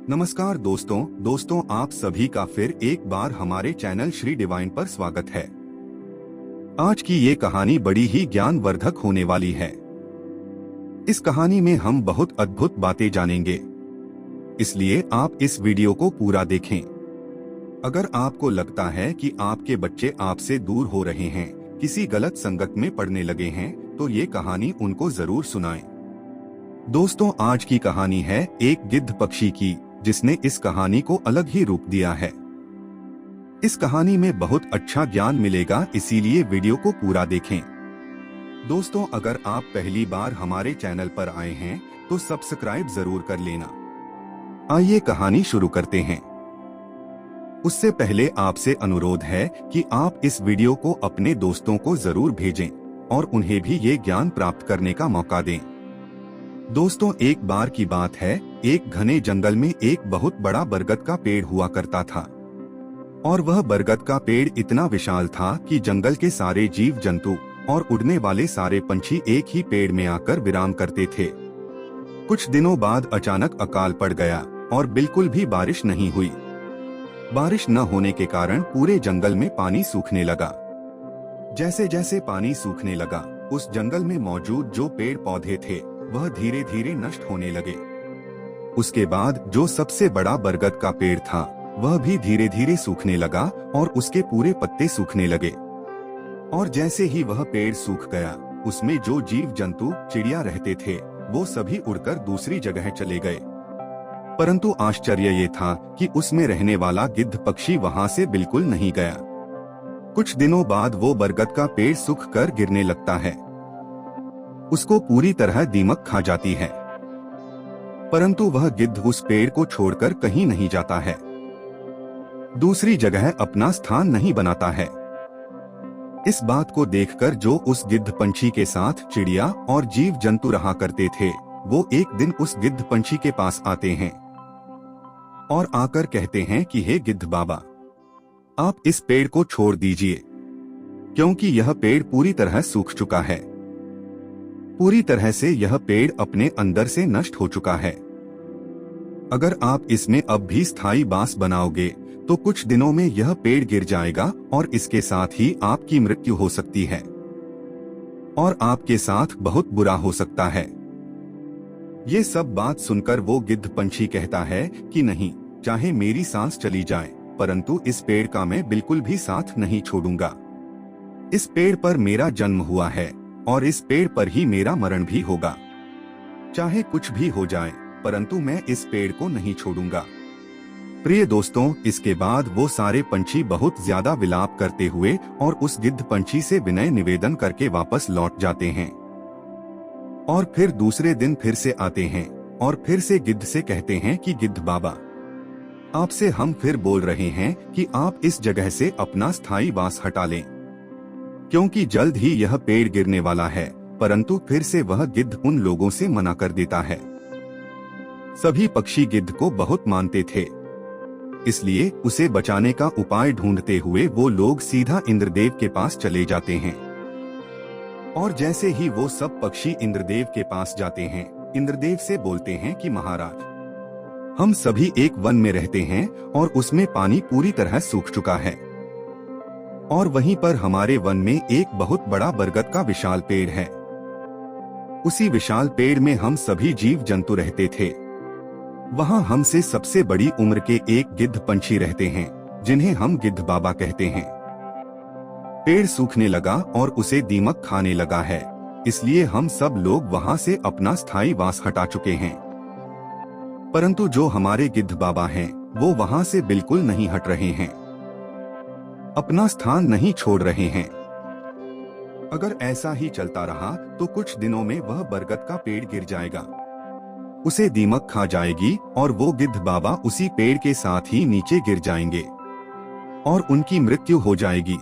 नमस्कार दोस्तों आप सभी का फिर एक बार हमारे चैनल श्री डिवाइन पर स्वागत है। आज की ये कहानी बड़ी ही ज्ञानवर्धक होने वाली है। इस कहानी में हम बहुत अद्भुत बातें जानेंगे, इसलिए आप इस वीडियो को पूरा देखें। अगर आपको लगता है कि आपके बच्चे आपसे दूर हो रहे हैं, किसी गलत संगत में पड़ने लगे हैं, तो ये कहानी उनको जरूर सुनाएं। दोस्तों, आज की कहानी है एक गिद्ध पक्षी की, जिसने इस कहानी को अलग ही रूप दिया है। इस कहानी में बहुत अच्छा ज्ञान मिलेगा, इसीलिए वीडियो को पूरा देखें। दोस्तों, अगर आप पहली बार हमारे चैनल पर आए हैं तो सब्सक्राइब जरूर कर लेना। आइए कहानी शुरू करते हैं। उससे पहले आपसे अनुरोध है कि आप इस वीडियो को अपने दोस्तों को जरूर भेजें और उन्हें भी ये ज्ञान प्राप्त करने का मौका दें। दोस्तों, एक बार की बात है, एक घने जंगल में एक बहुत बड़ा बरगद का पेड़ हुआ करता था। और वह बरगद का पेड़ इतना विशाल था कि जंगल के सारे जीव जंतु और उड़ने वाले सारे पंछी एक ही पेड़ में आकर विराम करते थे। कुछ दिनों बाद अचानक अकाल पड़ गया और बिल्कुल भी बारिश नहीं हुई। बारिश न होने के कारण पूरे जंगल में पानी सूखने लगा। जैसे जैसे पानी सूखने लगा, उस जंगल में मौजूद जो पेड़ पौधे थे वह धीरे धीरे नष्ट होने लगे। उसके बाद जो सबसे बड़ा बरगद का पेड़ था वह भी धीरे धीरे सूखने लगा और उसके पूरे पत्ते सूखने लगे। और जैसे ही वह पेड़ सूख गया, उसमें जो जीव जंतु चिड़िया रहते थे वो सभी उड़कर दूसरी जगह चले गए। परंतु आश्चर्य ये था कि उसमें रहने वाला गिद्ध पक्षी वहां से बिल्कुल नहीं गया। कुछ दिनों बाद वो बरगद का पेड़ सूख कर गिरने लगता है। उसको पूरी तरह दीमक खा जाती है, परंतु वह गिद्ध उस पेड़ को छोड़कर कहीं नहीं जाता है, दूसरी जगह अपना स्थान नहीं बनाता है। इस बात को देखकर जो उस गिद्ध पंछी के साथ चिड़िया और जीव जंतु रहा करते थे, वो एक दिन उस गिद्ध पंछी के पास आते हैं और आकर कहते हैं कि हे गिद्ध बाबा, आप इस पेड़ को छोड़ दीजिए, क्योंकि यह पेड़ पूरी तरह सूख चुका है। पूरी तरह से यह पेड़ अपने अंदर से नष्ट हो चुका है। अगर आप इसमें अब भी स्थायी बास बनाओगे तो कुछ दिनों में यह पेड़ गिर जाएगा और इसके साथ ही आपकी मृत्यु हो सकती है और आपके साथ बहुत बुरा हो सकता है। ये सब बात सुनकर वो गिद्ध पंछी कहता है कि नहीं, चाहे मेरी सांस चली जाए, परंतु इस पेड़ का मैं बिल्कुल भी साथ नहीं छोड़ूंगा। इस पेड़ पर मेरा जन्म हुआ है और इस पेड़ पर ही मेरा मरण भी होगा। चाहे कुछ भी हो जाए, परंतु मैं इस पेड़ को नहीं छोड़ूंगा। प्रिय दोस्तों, इसके बाद वो सारे पंछी बहुत ज्यादा विलाप करते हुए और उस गिद्ध पंछी से विनय निवेदन करके वापस लौट जाते हैं। और फिर दूसरे दिन फिर से आते हैं और फिर से गिद्ध से कहते हैं कि गिद्ध बाबा, आपसे हम फिर बोल रहे हैं कि आप इस जगह से अपना स्थायी वास हटा लें, क्योंकि जल्द ही यह पेड़ गिरने वाला है। परंतु फिर से वह गिद्ध उन लोगों से मना कर देता है। सभी पक्षी गिद्ध को बहुत मानते थे, इसलिए उसे बचाने का उपाय ढूंढते हुए वो लोग सीधा इंद्रदेव के पास चले जाते हैं। और जैसे ही वो सब पक्षी इंद्रदेव के पास जाते हैं, इंद्रदेव से बोलते हैं कि महाराज, हम सभी एक वन में रहते हैं और उसमें पानी पूरी तरह सूख चुका है और वहीं पर हमारे वन में एक बहुत बड़ा बरगद का विशाल पेड़ है। उसी विशाल पेड़ में हम सभी जीव जंतु रहते थे। वहां हमसे सबसे बड़ी उम्र के एक गिद्ध पंछी रहते हैं, जिन्हें हम गिद्ध बाबा कहते हैं। पेड़ सूखने लगा और उसे दीमक खाने लगा है, इसलिए हम सब लोग वहां से अपना स्थायी वास हटा चुके हैं। परंतु जो हमारे गिद्ध बाबा हैं, वो वहां से बिल्कुल नहीं हट रहे हैं, अपना स्थान नहीं छोड़ रहे हैं। अगर ऐसा ही चलता रहा तो कुछ दिनों में वह बरगद का पेड़ गिर जाएगा, उसे दीमक खा जाएगी और वो गिद्ध बाबा उसी पेड़ के साथ ही नीचे गिर जाएंगे और उनकी मृत्यु हो जाएगी।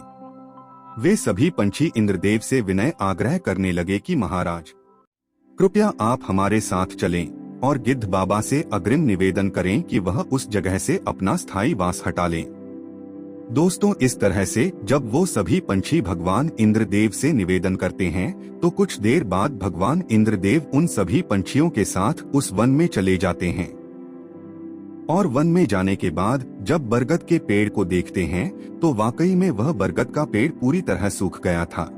वे सभी पंछी इंद्रदेव से विनय आग्रह करने लगे कि महाराज, कृपया आप हमारे साथ चलें और गिद्ध बाबा से अग्रिम निवेदन करें कि वह उस जगह से अपना स्थायी वास हटा लें। दोस्तों, इस तरह से जब वो सभी पंछी भगवान इंद्रदेव से निवेदन करते हैं तो कुछ देर बाद भगवान इंद्रदेव उन सभी पंछियों के साथ उस वन में चले जाते हैं। और वन में जाने के बाद जब बरगद के पेड़ को देखते हैं तो वाकई में वह बरगद का पेड़ पूरी तरह सूख गया था,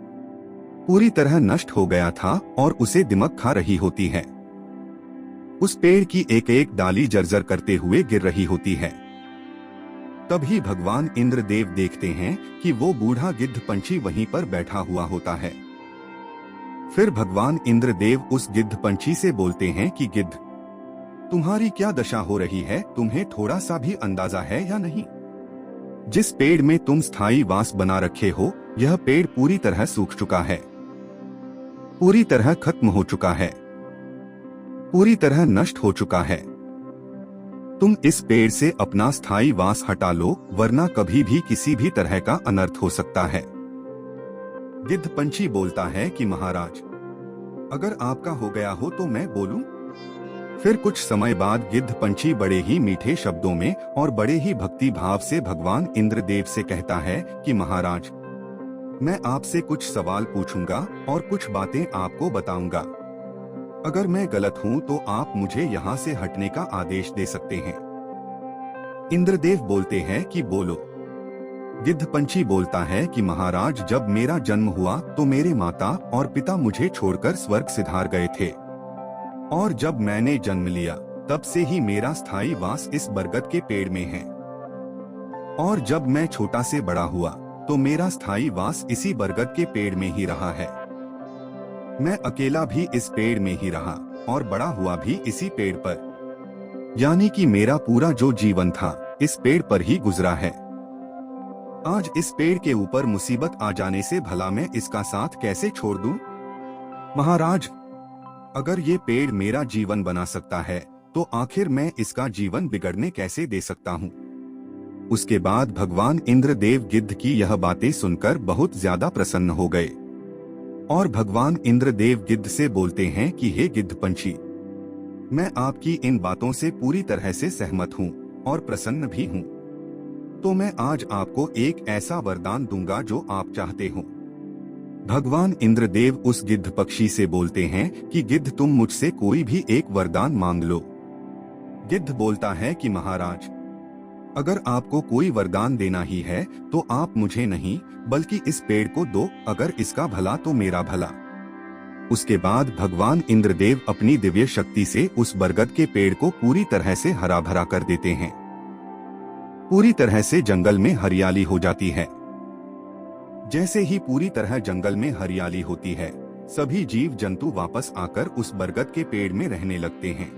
पूरी तरह नष्ट हो गया था और उसे दिमक खा रही होती है। उस पेड़ की एक एक डाली जर्जर करते हुए गिर रही होती है। तभी भगवान इंद्रदेव देखते हैं कि वो बूढ़ा गिद्ध पंछी वहीं पर बैठा हुआ होता है। फिर भगवान इंद्रदेव उस गिद्ध पंछी से बोलते हैं कि गिद्ध, तुम्हारी क्या दशा हो रही है, तुम्हें थोड़ा सा भी अंदाजा है या नहीं? जिस पेड़ में तुम स्थायी वास बना रखे हो, यह पेड़ पूरी तरह सूख चुका है, पूरी तरह खत्म हो चुका है, पूरी तरह नष्ट हो चुका है। तुम इस पेड़ से अपना स्थायी वास हटा लो, वरना कभी भी किसी भी तरह का अनर्थ हो सकता है। गिद्ध पंछी बोलता है कि महाराज, अगर आपका हो गया हो तो मैं बोलूं? फिर कुछ समय बाद गिद्ध पंछी बड़े ही मीठे शब्दों में और बड़े ही भक्ति भाव से भगवान इंद्रदेव से कहता है कि महाराज, मैं आपसे कुछ सवाल पूछूंगा और कुछ बातें आपको बताऊंगा। अगर मैं गलत हूं तो आप मुझे यहाँ से हटने का आदेश दे सकते हैं। इंद्रदेव बोलते हैं कि बोलो। गिद्ध पंछी बोलता है कि महाराज, जब मेरा जन्म हुआ तो मेरे माता और पिता मुझे छोड़कर स्वर्ग सिधार गए थे, और जब मैंने जन्म लिया तब से ही मेरा स्थायी वास इस बरगद के पेड़ में है, और जब मैं छोटा से बड़ा हुआ तो मेरा स्थायी वास इसी बरगद के पेड़ में ही रहा है। मैं अकेला भी इस पेड़ में ही रहा और बड़ा हुआ भी इसी पेड़ पर, यानी कि मेरा पूरा जो जीवन था इस पेड़ पर ही गुजरा है। आज इस पेड़ के ऊपर मुसीबत आ जाने से भला मैं इसका साथ कैसे छोड़ दूं? महाराज, अगर ये पेड़ मेरा जीवन बना सकता है तो आखिर मैं इसका जीवन बिगड़ने कैसे दे सकता हूँ? उसके बाद भगवान इंद्रदेव गिद्ध की यह बातें सुनकर बहुत ज्यादा प्रसन्न हो गए और भगवान इंद्रदेव गिद्ध से बोलते हैं कि हे गिद्ध पंछी, मैं आपकी इन बातों से पूरी तरह से सहमत हूँ और प्रसन्न भी हूँ। तो मैं आज आपको एक ऐसा वरदान दूंगा जो आप चाहते हो। भगवान इंद्रदेव उस गिद्ध पक्षी से बोलते हैं कि गिद्ध, तुम मुझसे कोई भी एक वरदान मांग लो। गिद्ध बोलता है कि महाराज, अगर आपको कोई वरदान देना ही है तो आप मुझे नहीं बल्कि इस पेड़ को दो, अगर इसका भला तो मेरा भला। उसके बाद भगवान इंद्रदेव अपनी दिव्य शक्ति से उस बरगद के पेड़ को पूरी तरह से हरा भरा कर देते हैं। पूरी तरह से जंगल में हरियाली हो जाती है। जैसे ही पूरी तरह जंगल में हरियाली होती है, सभी जीव जंतु वापस आकर उस बरगद के पेड़ में रहने लगते हैं।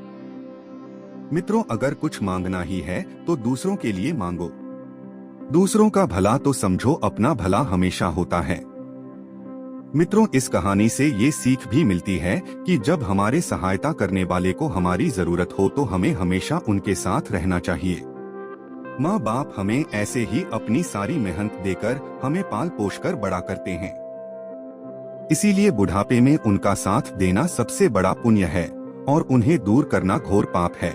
मित्रों, अगर कुछ मांगना ही है तो दूसरों के लिए मांगो। दूसरों का भला तो समझो अपना भला हमेशा होता है। मित्रों, इस कहानी से ये सीख भी मिलती है कि जब हमारे सहायता करने वाले को हमारी जरूरत हो तो हमें हमेशा उनके साथ रहना चाहिए। माँ बाप हमें ऐसे ही अपनी सारी मेहनत देकर हमें पाल पोष कर बड़ा करते हैं, इसीलिए बुढ़ापे में उनका साथ देना सबसे बड़ा पुण्य है और उन्हें दूर करना घोर पाप है।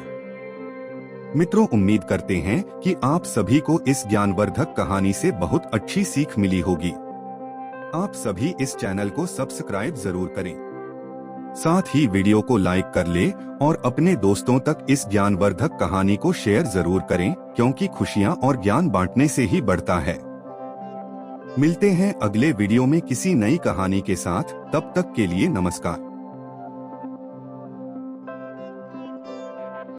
मित्रों, उम्मीद करते हैं कि आप सभी को इस ज्ञानवर्धक कहानी से बहुत अच्छी सीख मिली होगी। आप सभी इस चैनल को सब्सक्राइब जरूर करें, साथ ही वीडियो को लाइक कर ले और अपने दोस्तों तक इस ज्ञानवर्धक कहानी को शेयर जरूर करें, क्योंकि खुशियां और ज्ञान बांटने से ही बढ़ता है। मिलते हैं अगले वीडियो में किसी नई कहानी के साथ, तब तक के लिए नमस्कार।